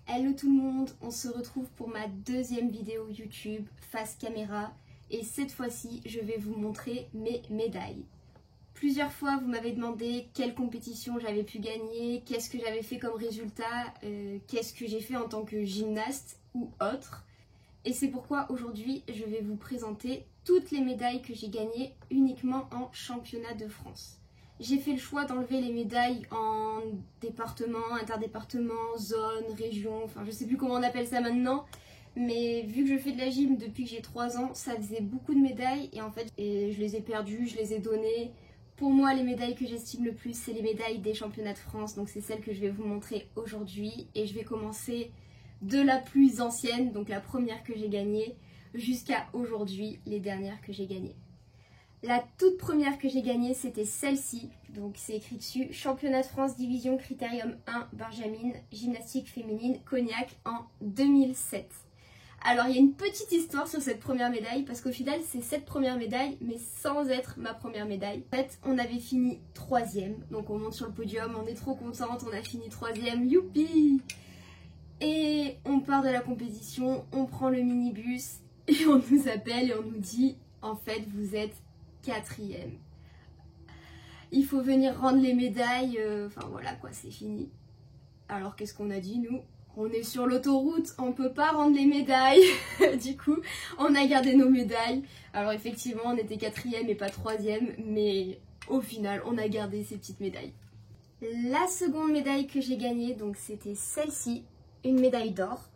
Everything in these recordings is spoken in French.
Hello tout le monde, on se retrouve pour ma deuxième vidéo YouTube face caméra et cette fois-ci je vais vous montrer mes médailles. Plusieurs fois vous m'avez demandé quelle compétition j'avais pu gagner, qu'est-ce que j'avais fait comme résultat, qu'est-ce que j'ai fait en tant que gymnaste ou autre. Et c'est pourquoi aujourd'hui je vais vous présenter toutes les médailles que j'ai gagnées uniquement en championnat de France. J'ai fait le choix d'enlever les médailles en département, interdépartement, zone, région, enfin je sais plus comment on appelle ça maintenant. Mais vu que je fais de la gym depuis que j'ai 3 ans, ça faisait beaucoup de médailles et en fait je les ai perdues, je les ai données. Pour moi les médailles que j'estime le plus c'est les médailles des championnats de France, donc c'est celles que je vais vous montrer aujourd'hui. Et je vais commencer de la plus ancienne, donc la première que j'ai gagnée, jusqu'à aujourd'hui, les dernières que j'ai gagnées. La toute première que j'ai gagnée, c'était celle-ci. Donc c'est écrit dessus, Championnat de France Division Critérium 1 Benjamin, gymnastique féminine, Cognac en 2007. Alors il y a une petite histoire sur cette première médaille, parce qu'au final c'est cette première médaille, mais sans être ma première médaille. En fait, on avait fini 3e, donc on monte sur le podium, on est trop contente, on a fini 3e, youpi! Et on part de la compétition, on prend le minibus, et on nous appelle et on nous dit, en fait vous êtes 4e. Il faut venir rendre les médailles, enfin voilà quoi, c'est fini. Alors qu'est-ce qu'on a dit nous? On est sur l'autoroute, on peut pas rendre les médailles. Du coup, on a gardé nos médailles. Alors effectivement, on était 4e et pas 3e, mais au final, on a gardé ces petites médailles. La seconde médaille que j'ai gagnée, donc c'était celle-ci, une médaille d'or.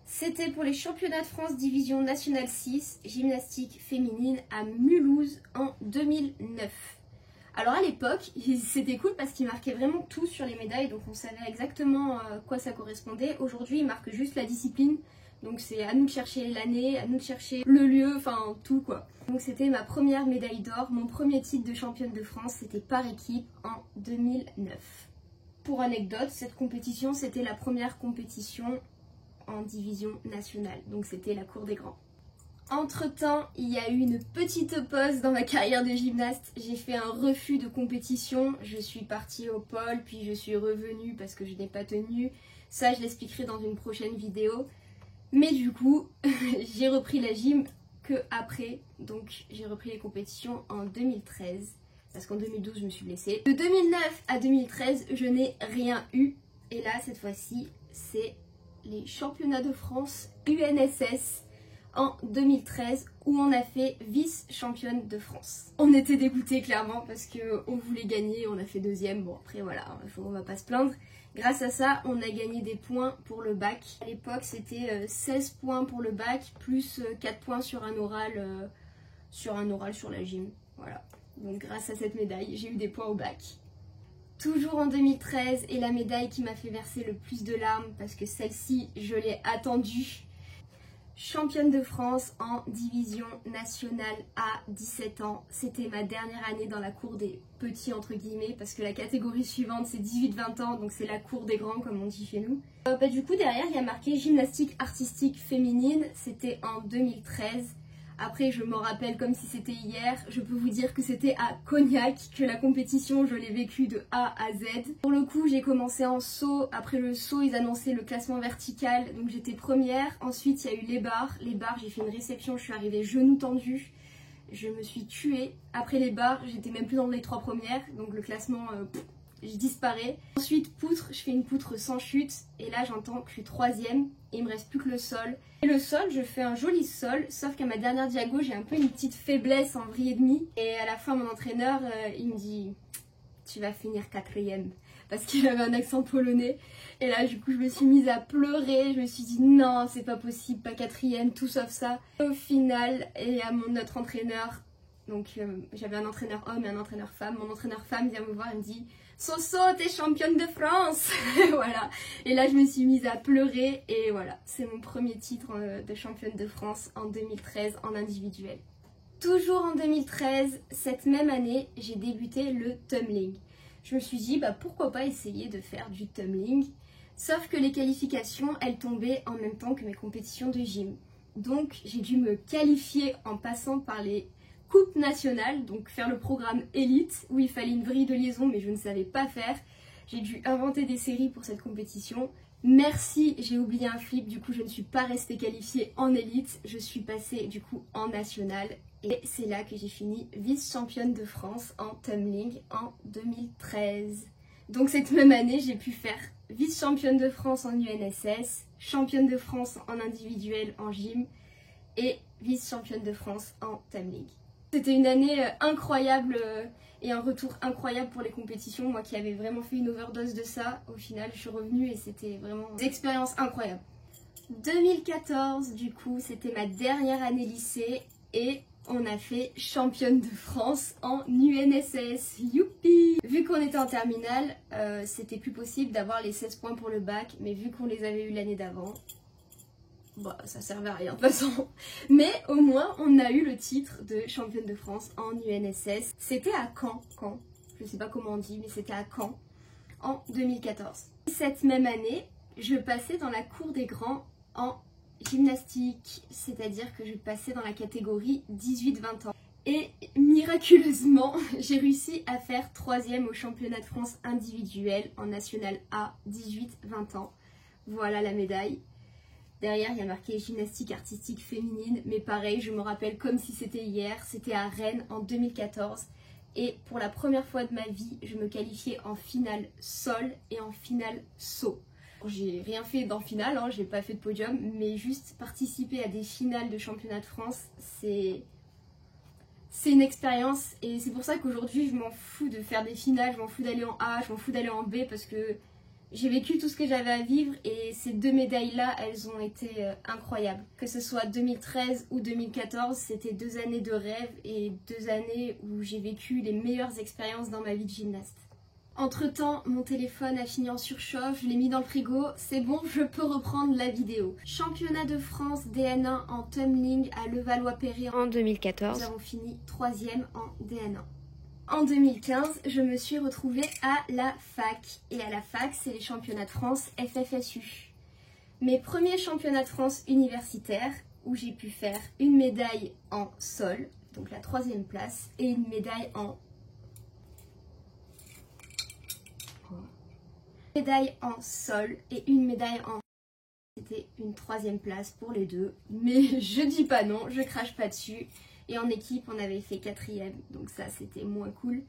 C'était pour les championnats de France division nationale 6, gymnastique féminine à Mulhouse en 2009. Alors à l'époque, c'était cool parce qu'il marquait vraiment tout sur les médailles, donc on savait exactement à quoi ça correspondait. Aujourd'hui, il marque juste la discipline, donc c'est à nous de chercher l'année, à nous de chercher le lieu, enfin tout quoi. Donc c'était ma première médaille d'or, mon premier titre de championne de France, c'était par équipe en 2009. Pour anecdote, cette compétition, c'était la première compétition en division nationale, donc c'était la cour des grands. Entre temps, il y a eu une petite pause dans ma carrière de gymnaste, j'ai fait un refus de compétition, je suis partie au pôle, puis je suis revenue parce que je n'ai pas tenu, ça je l'expliquerai dans une prochaine vidéo. Mais du coup, j'ai repris la gym que après, donc j'ai repris les compétitions en 2013, parce qu'en 2012 je me suis blessée. De 2009 à 2013, je n'ai rien eu, et là cette fois-ci, c'est les championnats de France UNSS en 2013 où on a fait vice-championne de France. On était dégoûtés clairement parce qu'on voulait gagner, on a fait 2e, bon après voilà, on va pas se plaindre. Grâce à ça, on a gagné des points pour le bac. À l'époque, c'était 16 points pour le bac, plus 4 points sur un oral sur la gym. Voilà, donc grâce à cette médaille, j'ai eu des points au bac. Toujours en 2013, et la médaille qui m'a fait verser le plus de larmes, parce que celle-ci, je l'ai attendue. Championne de France en division nationale à 17 ans. C'était ma dernière année dans la cour des petits entre guillemets, parce que la catégorie suivante c'est 18-20 ans, donc c'est la cour des grands comme on dit chez nous. Du coup derrière il y a marqué gymnastique artistique féminine, c'était en 2013. Après je m'en rappelle comme si c'était hier, je peux vous dire que c'était à Cognac que la compétition je l'ai vécue de A à Z. Pour le coup j'ai commencé en saut, après le saut ils annonçaient le classement vertical, donc j'étais première. Ensuite il y a eu les barres j'ai fait une réception, je suis arrivée genoux tendus, je me suis tuée. Après les barres j'étais même plus dans les 3 premières, donc le classement je disparais. Ensuite poutre, je fais une poutre sans chute et là j'entends que je suis 3e et il me reste plus que le sol. Et le sol, je fais un joli sol, sauf qu'à ma dernière diago j'ai un peu une petite faiblesse en vrille et demi. Et à la fin mon entraîneur il me dit tu vas finir 4e parce qu'il avait un accent polonais. Et là du coup je me suis mise à pleurer, je me suis dit non c'est pas possible, pas 4e, tout sauf ça. Et au final, et à notre entraîneur, donc j'avais un entraîneur homme et un entraîneur femme, mon entraîneur femme vient me voir et me dit Soso, t'es championne de France. Voilà. Et là je me suis mise à pleurer et voilà, c'est mon premier titre de championne de France en 2013 en individuel. Toujours en 2013, cette même année, j'ai débuté le tumbling. Je me suis dit pourquoi pas essayer de faire du tumbling. Sauf que les qualifications, elles tombaient en même temps que mes compétitions de gym. Donc j'ai dû me qualifier en passant par les coupes nationales, donc faire le programme élite où il fallait une vrille de liaison mais je ne savais pas faire. J'ai dû inventer des séries pour cette compétition, Merci, j'ai oublié un flip, du coup je ne suis pas restée qualifiée en élite, je suis passée du coup en national. Et c'est là que j'ai fini vice-championne de France en tumbling en 2013. Donc cette même année, j'ai pu faire vice-championne de France en UNSS, championne de France en individuel en gym et vice-championne de France en tumbling. C'était une année incroyable et un retour incroyable pour les compétitions. Moi qui avais vraiment fait une overdose de ça, au final je suis revenue et c'était vraiment une expérience incroyable. 2014 du coup, c'était ma dernière année lycée et on a fait championne de France en UNSS. Youpi! Vu qu'on était en terminale, c'était plus possible d'avoir les 16 points pour le bac, mais vu qu'on les avait eu l'année d'avant, bah, ça servait à rien de toute façon. Mais au moins, on a eu le titre de championne de France en UNSS. C'était à Caen, je sais pas comment on dit, mais c'était à Caen, en 2014. Cette même année, je passais dans la cour des grands en gymnastique, c'est-à-dire que je passais dans la catégorie 18-20 ans. Et miraculeusement, j'ai réussi à faire 3e au championnat de France individuel en National A 18-20 ans. Voilà la médaille. Derrière, il y a marqué gymnastique artistique féminine, mais pareil, je me rappelle comme si c'était hier, c'était à Rennes en 2014. Et pour la première fois de ma vie, je me qualifiais en finale sol et en finale saut. J'ai rien fait dans finale, hein, j'ai pas fait de podium, mais juste participer à des finales de championnat de France, c'est une expérience. Et c'est pour ça qu'aujourd'hui, je m'en fous de faire des finales, je m'en fous d'aller en A, je m'en fous d'aller en B, parce que j'ai vécu tout ce que j'avais à vivre et ces 2 médailles-là, elles ont été incroyables. Que ce soit 2013 ou 2014, c'était 2 années de rêve et 2 années où j'ai vécu les meilleures expériences dans ma vie de gymnaste. Entre temps, mon téléphone a fini en surchauffe, je l'ai mis dans le frigo, c'est bon, je peux reprendre la vidéo. Championnat de France DN1 en tumbling à Levallois-Perret en 2014. Nous avons fini 3e en DN1. En 2015, je me suis retrouvée à la fac. Et à la fac, c'est les championnats de France FFSU. Mes premiers championnats de France universitaires, où j'ai pu faire une médaille en sol, donc la 3e place, et une médaille en sol et une médaille en... C'était une 3e place pour les deux, mais je dis pas non, je crache pas dessus. Et en équipe, on avait fait 4e, donc ça c'était moins cool.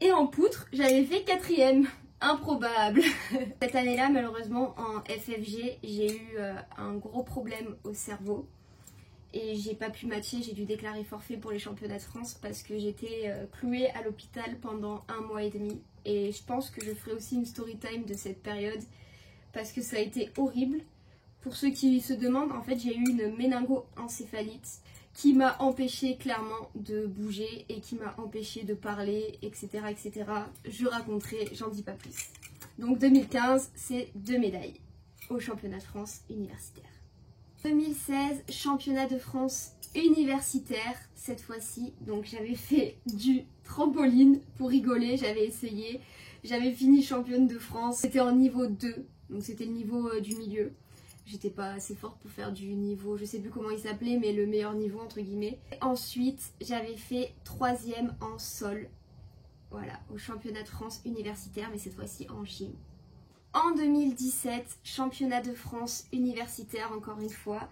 Et en poutre, j'avais fait 4e, improbable. Cette année-là, malheureusement, en FFG, j'ai eu un gros problème au cerveau. Et j'ai pas pu matcher, j'ai dû déclarer forfait pour les championnats de France parce que j'étais clouée à l'hôpital pendant 1 mois et demi. Et je pense que je ferai aussi une story time de cette période parce que ça a été horrible. Pour ceux qui se demandent, en fait, j'ai eu une méningo-encéphalite qui m'a empêché clairement de bouger et qui m'a empêché de parler, etc., etc. Je raconterai, j'en dis pas plus. Donc 2015, c'est 2 médailles au championnat de France universitaire. 2016, championnat de France universitaire, cette fois-ci. Donc j'avais fait du trampoline pour rigoler, j'avais essayé. J'avais fini championne de France, c'était en niveau 2, donc c'était le niveau du milieu. J'étais pas assez forte pour faire du niveau, je sais plus comment il s'appelait, mais le meilleur niveau entre guillemets. Ensuite, j'avais fait 3e en sol, voilà, au championnat de France universitaire, mais cette fois-ci en gym. En 2017, championnat de France universitaire encore une fois.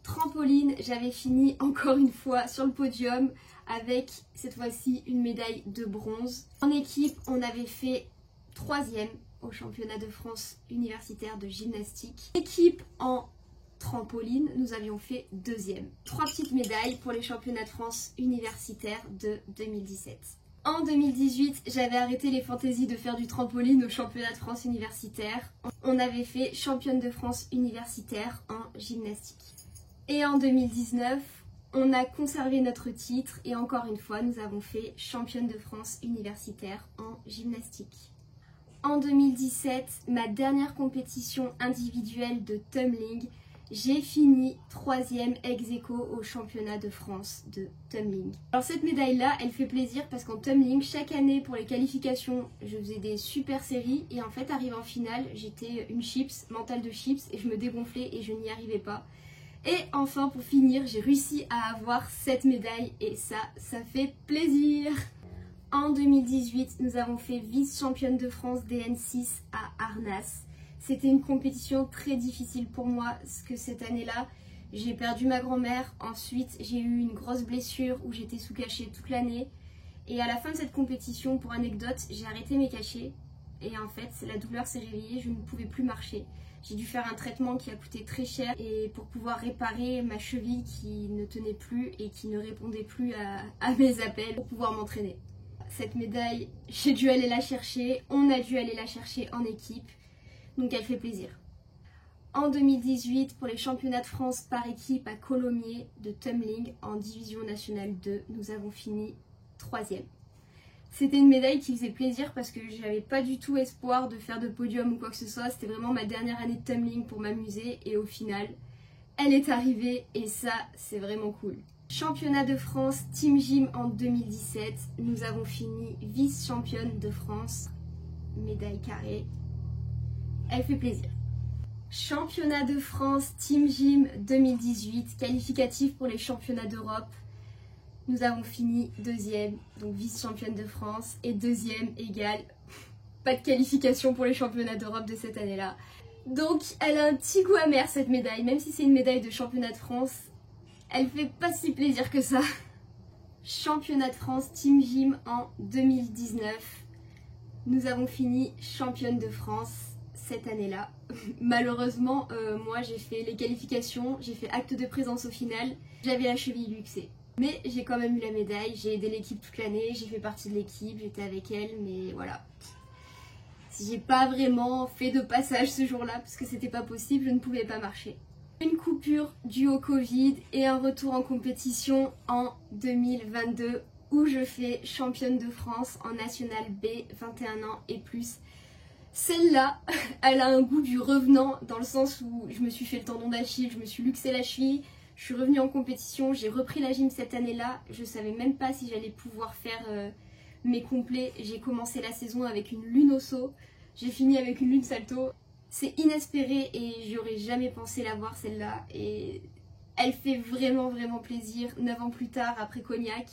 Trampoline, j'avais fini encore une fois sur le podium avec cette fois-ci une médaille de bronze. En équipe, on avait fait 3e au championnat de France universitaire de gymnastique. Équipe en trampoline, nous avions fait 2e. 3 petites médailles pour les championnats de France universitaires de 2017. En 2018, j'avais arrêté les fantaisies de faire du trampoline au championnat de France universitaire. On avait fait championne de France universitaire en gymnastique. Et en 2019, on a conservé notre titre et encore une fois, nous avons fait championne de France universitaire en gymnastique. En 2017, ma dernière compétition individuelle de tumbling, j'ai fini 3e ex-aequo au championnat de France de tumbling. Alors cette médaille-là, elle fait plaisir parce qu'en tumbling, chaque année pour les qualifications, je faisais des super séries et en fait, arrivé en finale, j'étais une chips, mentale de chips et je me dégonflais et je n'y arrivais pas. Et enfin, pour finir, j'ai réussi à avoir cette médaille et ça fait plaisir. En 2018, nous avons fait vice-championne de France DN6 à Arnas. C'était une compétition très difficile pour moi parce que cette année-là, j'ai perdu ma grand-mère. Ensuite, j'ai eu une grosse blessure où j'étais sous cachet toute l'année. Et à la fin de cette compétition, pour anecdote, j'ai arrêté mes cachets. Et en fait, la douleur s'est réveillée, je ne pouvais plus marcher. J'ai dû faire un traitement qui a coûté très cher et pour pouvoir réparer ma cheville qui ne tenait plus et qui ne répondait plus à mes appels pour pouvoir m'entraîner. Cette médaille, j'ai dû aller la chercher, on a dû aller la chercher en équipe, donc elle fait plaisir. En 2018, pour les championnats de France par équipe à Colomiers de tumbling en division nationale 2, nous avons fini 3e. C'était une médaille qui faisait plaisir parce que j'avais pas du tout espoir de faire de podium ou quoi que ce soit. C'était vraiment ma dernière année de tumbling pour m'amuser et au final, elle est arrivée et ça, c'est vraiment cool. Championnat de France Team Gym en 2017, nous avons fini vice-championne de France, médaille carrée. Elle fait plaisir. Championnat de France Team Gym 2018, qualificatif pour les championnats d'Europe. Nous avons fini 2e, donc vice-championne de France, et 2e égale pas de qualification pour les championnats d'Europe de cette année-là. Donc elle a un petit goût amer cette médaille, même si c'est une médaille de championnat de France, elle fait pas si plaisir que ça. Championnat de France Team Gym en 2019, nous avons fini championne de France cette année-là. Malheureusement, moi j'ai fait les qualifications, j'ai fait acte de présence au final, j'avais la cheville luxée. Mais j'ai quand même eu la médaille, j'ai aidé l'équipe toute l'année, j'ai fait partie de l'équipe, j'étais avec elle, mais voilà. J'ai pas vraiment fait de passage ce jour-là parce que c'était pas possible, je ne pouvais pas marcher. Une coupure due au Covid et un retour en compétition en 2022 où je fais championne de France en National B, 21 ans et plus. Celle-là, elle a un goût du revenant dans le sens où je me suis fait le tendon d'Achille, je me suis luxé la cheville. Je suis revenue en compétition, j'ai repris la gym cette année-là, je savais même pas si j'allais pouvoir faire mes complets. J'ai commencé la saison avec une lune au saut, j'ai fini avec une lune salto. C'est inespéré et j'aurais jamais pensé l'avoir celle-là et elle fait vraiment plaisir. 9 ans plus tard, après Cognac,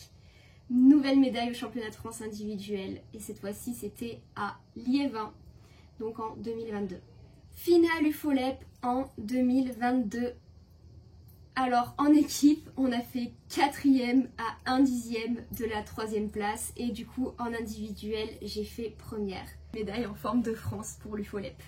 nouvelle médaille au championnat de France individuel et cette fois-ci c'était à Liévin, donc en 2022. Finale UFOLEP en 2022. Alors en équipe, on a fait 4e à 1/10 de la 3e place et du coup en individuel, j'ai fait première. Médaille en forme de France pour l'UFOLEP.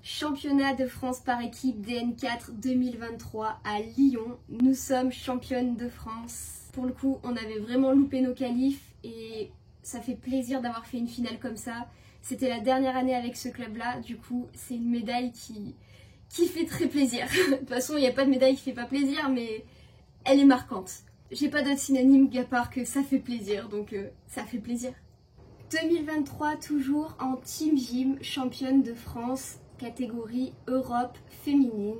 Championnat de France par équipe DN4 2023 à Lyon. Nous sommes championnes de France. Pour le coup, on avait vraiment loupé nos qualifs et ça fait plaisir d'avoir fait une finale comme ça. C'était la dernière année avec ce club-là, du coup c'est une médaille qui fait très plaisir. De toute façon, il n'y a pas de médaille qui fait pas plaisir, mais elle est marquante. J'ai pas d'autre synonyme à part que ça fait plaisir, donc ça fait plaisir. 2023, toujours en Team Gym, championne de France, catégorie Europe féminine.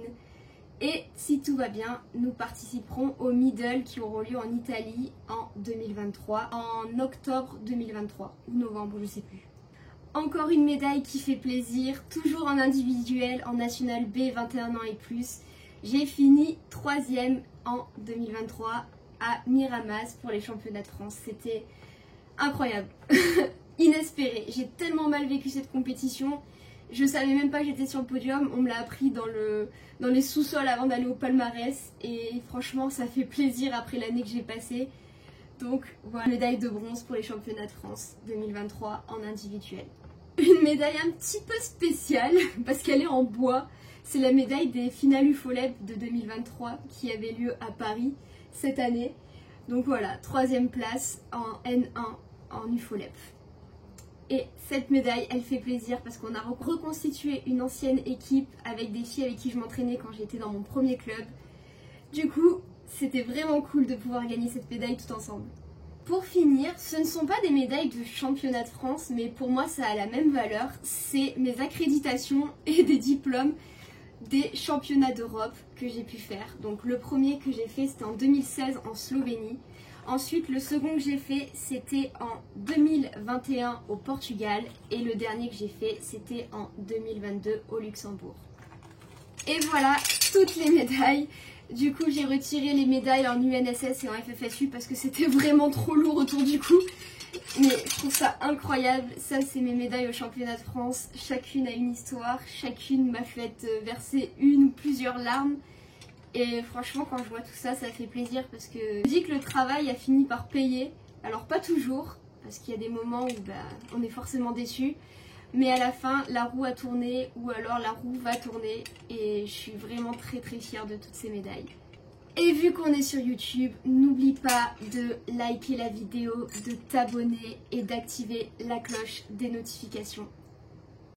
Et si tout va bien, nous participerons aux Middle qui auront lieu en Italie en 2023, en octobre 2023, ou novembre, je sais plus. Encore une médaille qui fait plaisir, toujours en individuel, en National B, 21 ans et plus. J'ai fini 3e en 2023 à Miramas pour les championnats de France. C'était incroyable, inespéré. J'ai tellement mal vécu cette compétition. Je savais même pas que j'étais sur le podium. On me l'a appris dans les sous-sols avant d'aller au palmarès. Et franchement, ça fait plaisir après l'année que j'ai passée. Donc voilà, médaille de bronze pour les championnats de France 2023 en individuel. Une médaille un petit peu spéciale parce qu'elle est en bois. C'est la médaille des finales UFOLEP de 2023 qui avait lieu à Paris cette année. Donc voilà, 3e place en N1 en UFOLEP. Et cette médaille, elle fait plaisir parce qu'on a reconstitué une ancienne équipe avec des filles avec qui je m'entraînais quand j'étais dans mon premier club. Du coup, c'était vraiment cool de pouvoir gagner cette médaille tout ensemble. Pour finir, ce ne sont pas des médailles de championnat de France, mais pour moi ça a la même valeur. C'est mes accréditations et des diplômes des championnats d'Europe que j'ai pu faire. Donc le premier que j'ai fait, c'était en 2016 en Slovénie. Ensuite, le second que j'ai fait, c'était en 2021 au Portugal. Et le dernier que j'ai fait, c'était en 2022 au Luxembourg. Et voilà, toutes les médailles. Du coup, j'ai retiré les médailles en UNSS et en FFSU parce que c'était vraiment trop lourd autour du cou. Mais je trouve ça incroyable. Ça, c'est mes médailles au championnat de France. Chacune a une histoire. Chacune m'a fait verser une ou plusieurs larmes. Et franchement, quand je vois tout ça, ça fait plaisir parce que je me dis que le travail a fini par payer. Alors pas toujours, parce qu'il y a des moments où on est forcément déçu. Mais à la fin, la roue a tourné ou alors la roue va tourner. Et je suis vraiment très très fière de toutes ces médailles. Et vu qu'on est sur YouTube, n'oublie pas de liker la vidéo, de t'abonner et d'activer la cloche des notifications.